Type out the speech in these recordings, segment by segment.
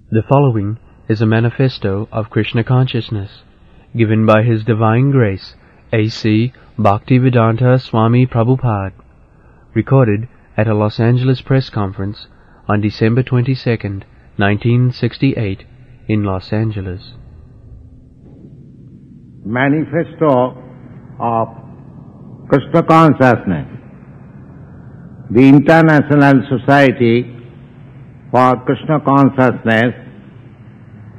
The following is a manifesto of Krishna consciousness, given by His Divine Grace, A.C. Bhaktivedanta Swami Prabhupada, recorded at a Los Angeles press conference on December 22nd, 1968, in Los Angeles. Manifesto of Krishna Consciousness. The International Society for Krishna Consciousness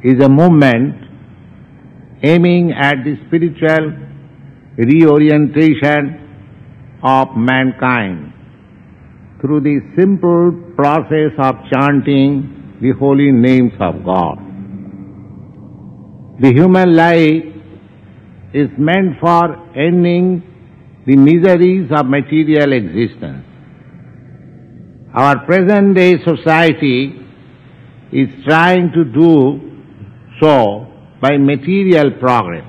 is a movement aiming at the spiritual reorientation of mankind through the simple process of chanting the holy names of God. The human life is meant for ending the miseries of material existence. Our present day society is trying to do so by material progress.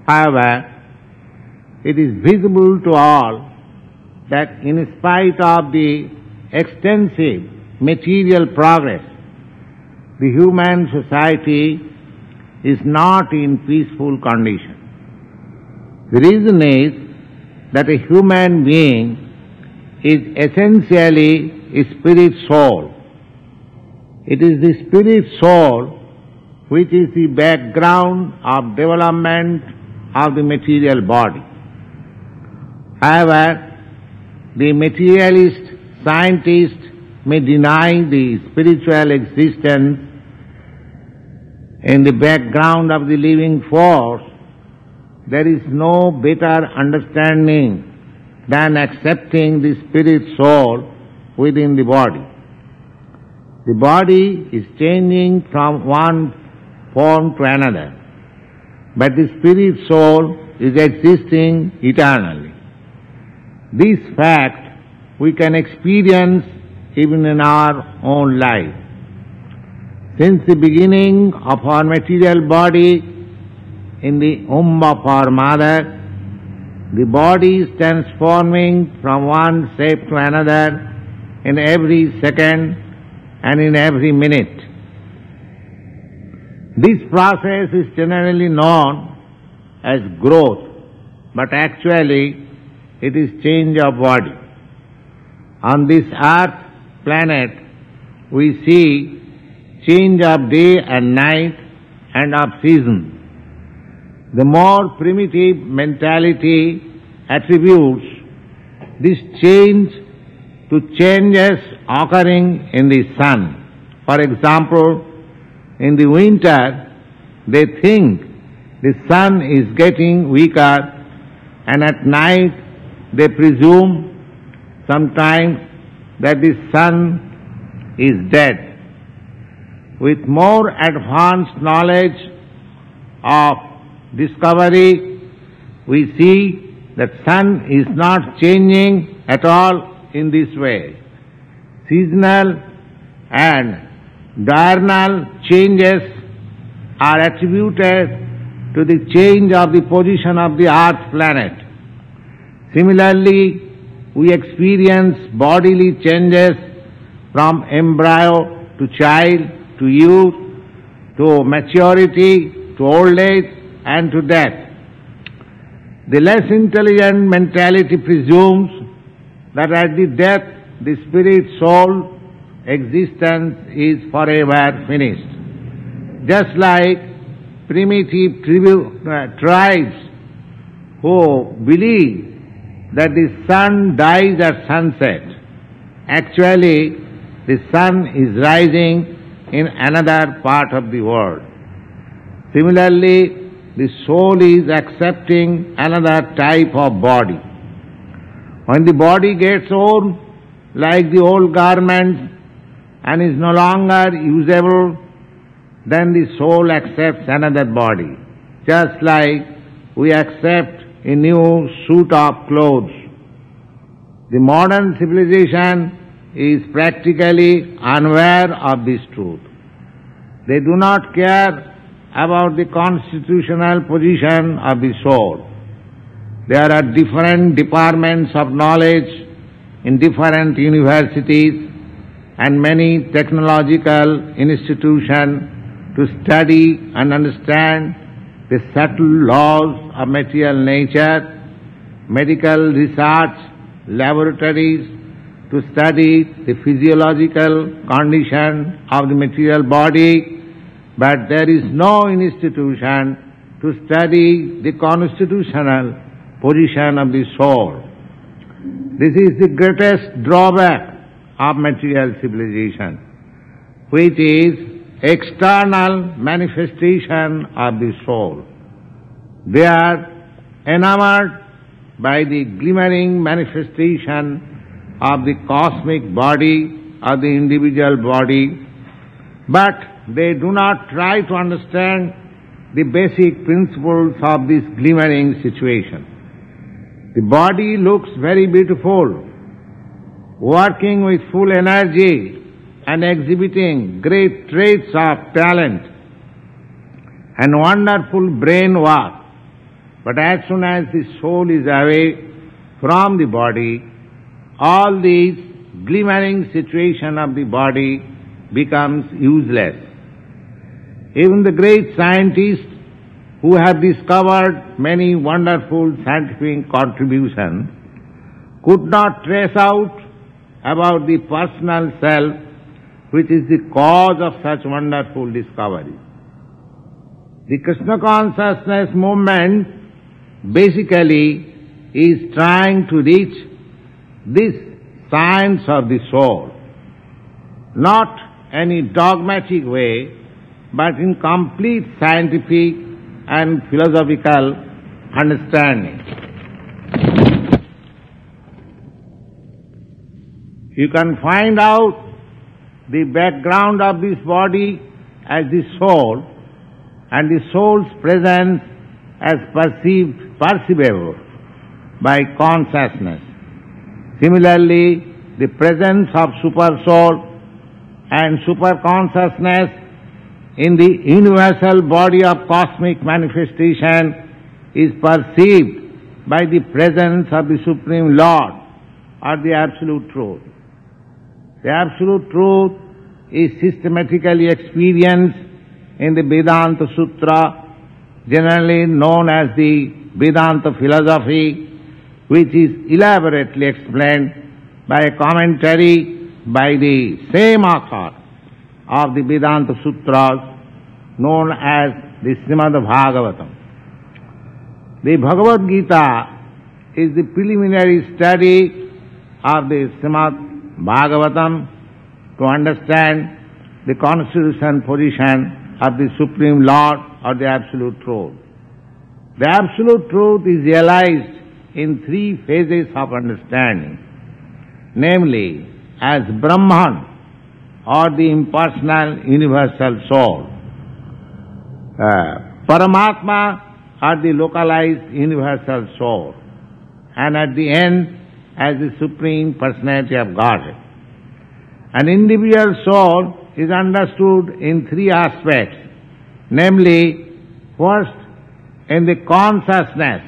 However, it is visible to all that in spite of the extensive material progress, the human society is not in peaceful condition. The reason is that a human being is essentially a spirit soul. It is the spirit soul which is the background of development of the material body. However, the materialist scientist may deny the spiritual existence in the background of the living force. There is no better understanding than accepting the spirit soul within the body. The body is changing from one form to another, but the spirit soul is existing eternally. This fact we can experience even in our own life. Since the beginning of our material body in the womb of our mother, the body is transforming from one shape to another in every second and in every minute. This process is generally known as growth, but actually it is change of body. On this earth planet, we see change of day and night and of season. The more primitive mentality attributes this change to changes occurring in the sun. For example, in the winter, they think the sun is getting weaker, and at night they presume sometimes that the sun is dead. With more advanced knowledge of discovery, we see that sun is not changing at all in this way. Seasonal and diurnal changes are attributed to the change of the position of the earth planet. Similarly, we experience bodily changes from embryo to child to youth to maturity to old age and to death. The less intelligent mentality presumes that at the death the spirit soul existence is forever finished. Just like primitive tribes who believe that the sun dies at sunset, actually the sun is rising in another part of the world. Similarly, the soul is accepting another type of body. When the body gets old, like the old garment, and is no longer usable, then the soul accepts another body, just like we accept a new suit of clothes. The modern civilization is practically unaware of this truth. They do not care about the constitutional position of the soul. There are different departments of knowledge in different universities, and many technological institutions to study and understand the subtle laws of material nature, medical research laboratories to study the physiological condition of the material body, but there is no institution to study the constitutional position of the soul. This is the greatest drawback of material civilization, which is external manifestation of the soul. They are enamored by the glimmering manifestation of the cosmic body, of the individual body, but they do not try to understand the basic principles of this glimmering situation. The body looks very beautiful, working with full energy and exhibiting great traits of talent and wonderful brain work. But as soon as the soul is away from the body, all these glimmering situation of the body becomes useless. Even the great scientists who have discovered many wonderful scientific contributions could not trace out about the personal self which is the cause of such wonderful discovery. The Krishna consciousness movement basically is trying to reach this science of the soul, not any dogmatic way, but in complete scientific and philosophical understanding. You can find out the background of this body as the soul, and the soul's presence as perceivable by consciousness. Similarly, the presence of super soul and super consciousness in the universal body of cosmic manifestation is perceived by the presence of the Supreme Lord or the Absolute Truth. The Absolute Truth is systematically experienced in the Vedanta Sutra, generally known as the Vedanta philosophy, which is elaborately explained by a commentary by the same author of the Vedanta Sutras, known as the Srimad Bhagavatam. The Bhagavad Gita is the preliminary study of the Srimad Bhagavatam to understand the constitution position of the Supreme Lord or the Absolute Truth. The Absolute Truth is realized in three phases of understanding, namely as Brahman or the impersonal universal soul, Paramatma or the localized universal soul, and at the end as the Supreme Personality of Godhead. An individual soul is understood in three aspects, namely, first, in the consciousness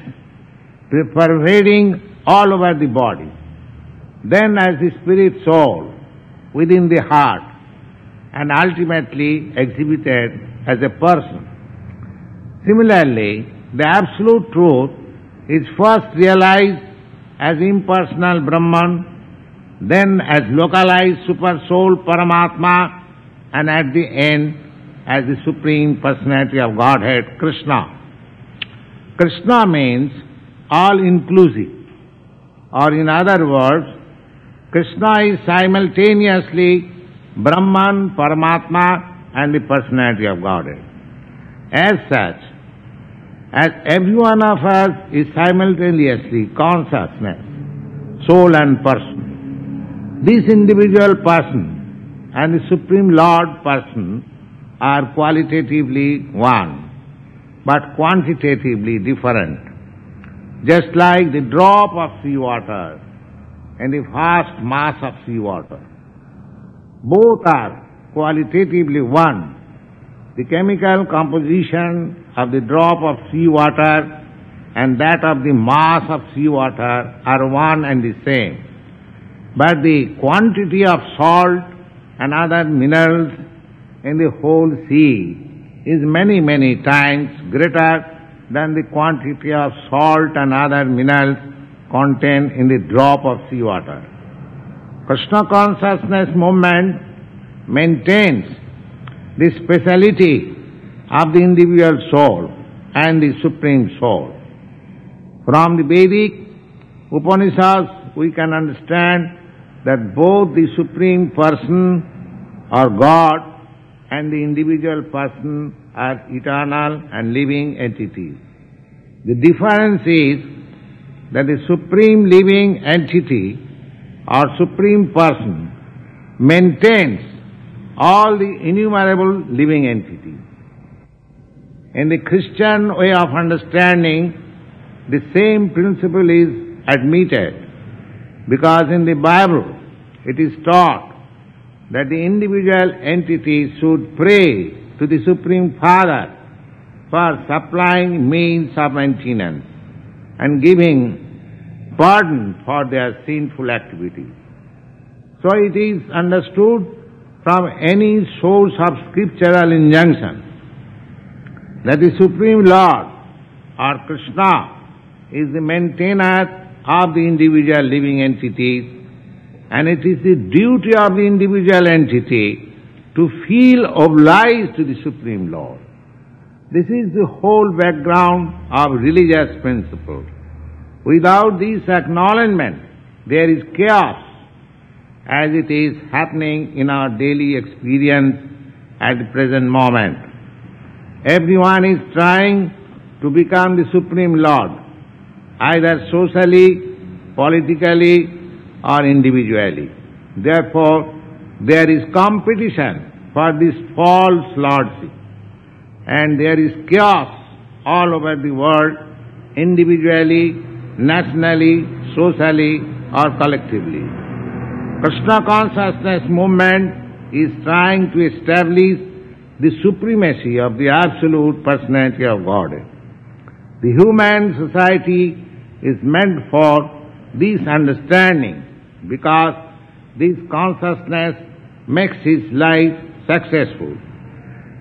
pervading all over the body, then as the spirit soul within the heart, and ultimately exhibited as a person. Similarly, the Absolute Truth is first realized as impersonal Brahman, then as localized super soul Paramatma, and at the end as the Supreme Personality of Godhead, Krishna. Krishna means all-inclusive, or in other words, Krishna is simultaneously Brahman, Paramatma, and the Personality of Godhead. As such, as every one of us is simultaneously consciousness, soul and person, this individual person and the Supreme Lord person are qualitatively one, but quantitatively different. Just like the drop of seawater and the vast mass of seawater. Both are qualitatively one. The chemical composition of the drop of seawater and that of the mass of seawater are one and the same. But the quantity of salt and other minerals in the whole sea is many, many times greater than the quantity of salt and other minerals contained in the drop of seawater. Krishna consciousness movement maintains the speciality of the individual soul and the Supreme Soul. From the Vedic Upanishads we can understand that both the Supreme Person or God and the individual person are eternal and living entities. The difference is that the Supreme Living Entity or Supreme Person maintains all the innumerable living entities. In the Christian way of understanding, the same principle is admitted, because in the Bible it is taught that the individual entity should pray to the Supreme Father for supplying means of maintenance and giving pardon for their sinful activities. So it is understood from any source of scriptural injunction that the Supreme Lord or Krishna is the maintainer of the individual living entities, and it is the duty of the individual entity to feel obliged to the Supreme Lord. This is the whole background of religious principle. Without this acknowledgement, there is chaos, as it is happening in our daily experience at the present moment. Everyone is trying to become the Supreme Lord, either socially, politically, or individually. Therefore, there is competition for this false lordship, and there is chaos all over the world, individually, nationally, socially, or collectively. Krishna consciousness movement is trying to establish the supremacy of the absolute personality of Godhead. The human society is meant for this understanding, because this consciousness makes his life successful.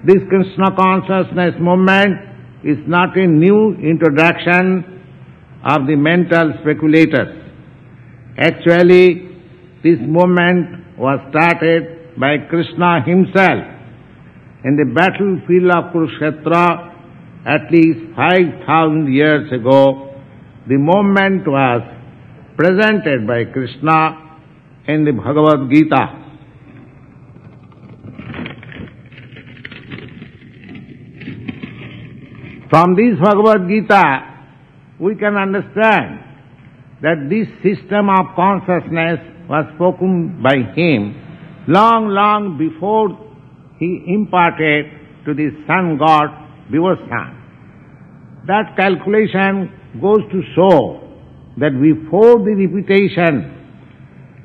This Krishna consciousness movement is not a new introduction of the mental speculators. Actually, this movement was started by Krishna himself in the battlefield of Kurukshetra at least 5,000 years ago. The movement was presented by Krishna in the Bhagavad Gita. From this Bhagavad Gita, we can understand that this system of consciousness was spoken by him long before he imparted to the sun god Vivasvan. That calculation goes to show that before the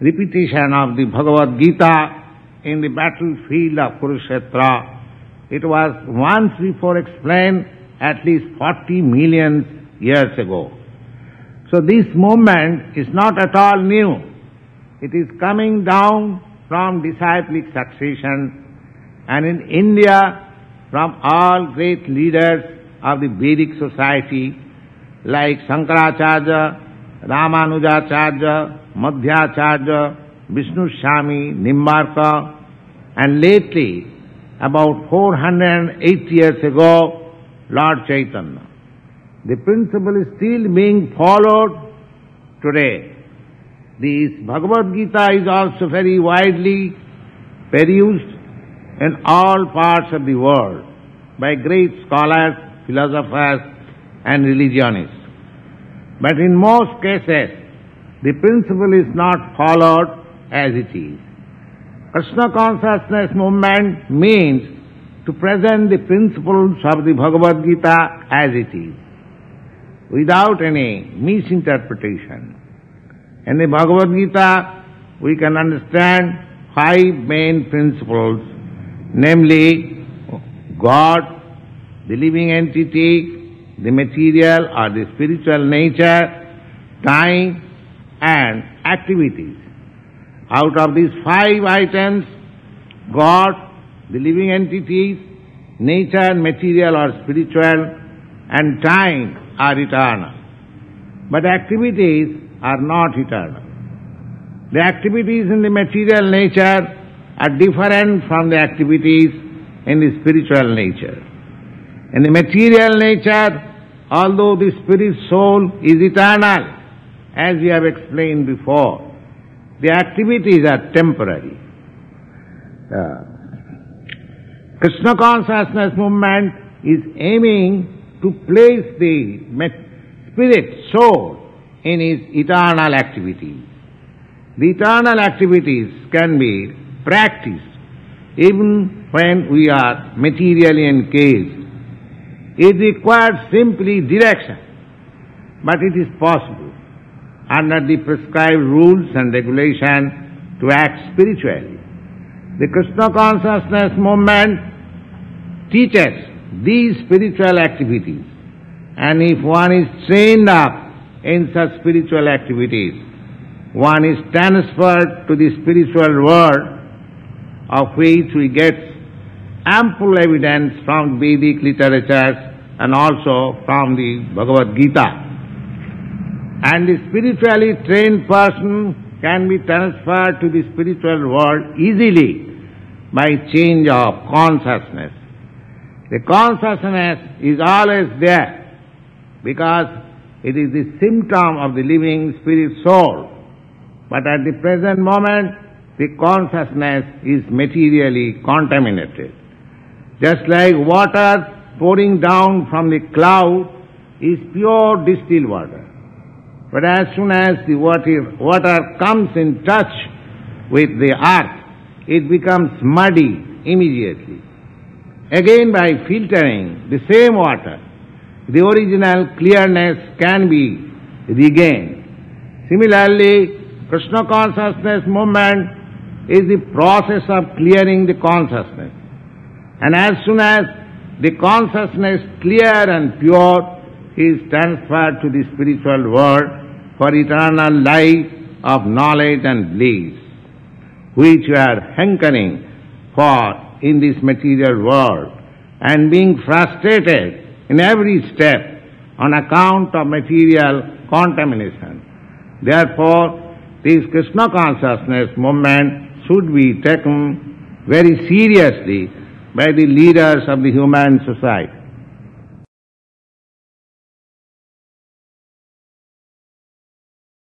repetition of the Bhagavad Gita in the battlefield of Kurukshetra, it was once before explained at least 40 million years ago. So this movement is not at all new. It is coming down from disciplic succession, and in India from all great leaders of the Vedic society like Shankaracharya, Ramanujacharya, Madhyacharya, Vishnu Swami, Nimbarka, and lately, about 408 years ago, Lord Chaitanya. The principle is still being followed today. This Bhagavad Gita is also very widely perused in all parts of the world by great scholars, philosophers, and religionists. But in most cases, the principle is not followed as it is. Krishna consciousness movement means to present the principles of the Bhagavad Gita as it is, without any misinterpretation. In the Bhagavad Gita, we can understand 5 main principles, namely God, the living entity, the material or the spiritual nature, time, and activities. Out of these 5 items, God, the living entities, nature, material or spiritual, and time are eternal. But activities are not eternal. The activities in the material nature are different from the activities in the spiritual nature. In the material nature, although the spirit soul is eternal, as we have explained before, the activities are temporary. Krishna consciousness movement is aiming to place the spirit soul in its eternal activities. The eternal activities can be practiced even when we are materially engaged. It requires simply direction, but it is possible under the prescribed rules and regulations to act spiritually. The Krishna consciousness movement teaches these spiritual activities, and if one is trained up in such spiritual activities, one is transferred to the spiritual world, of which we get ample evidence from Vedic literatures and also from the Bhagavad Gita. And the spiritually trained person can be transferred to the spiritual world easily by change of consciousness. The consciousness is always there because it is the symptom of the living spirit soul. But at the present moment, the consciousness is materially contaminated. Just like water pouring down from the cloud is pure distilled water. But as soon as the water comes in touch with the earth, it becomes muddy immediately. Again, by filtering the same water, the original clearness can be regained. Similarly, Krishna consciousness movement is the process of clearing the consciousness. And as soon as the consciousness clear and pure is transferred to the spiritual world for eternal life of knowledge and bliss, which we are hankering for in this material world and being frustrated in every step on account of material contamination. Therefore, this Krishna consciousness movement should be taken very seriously by the leaders of the human society.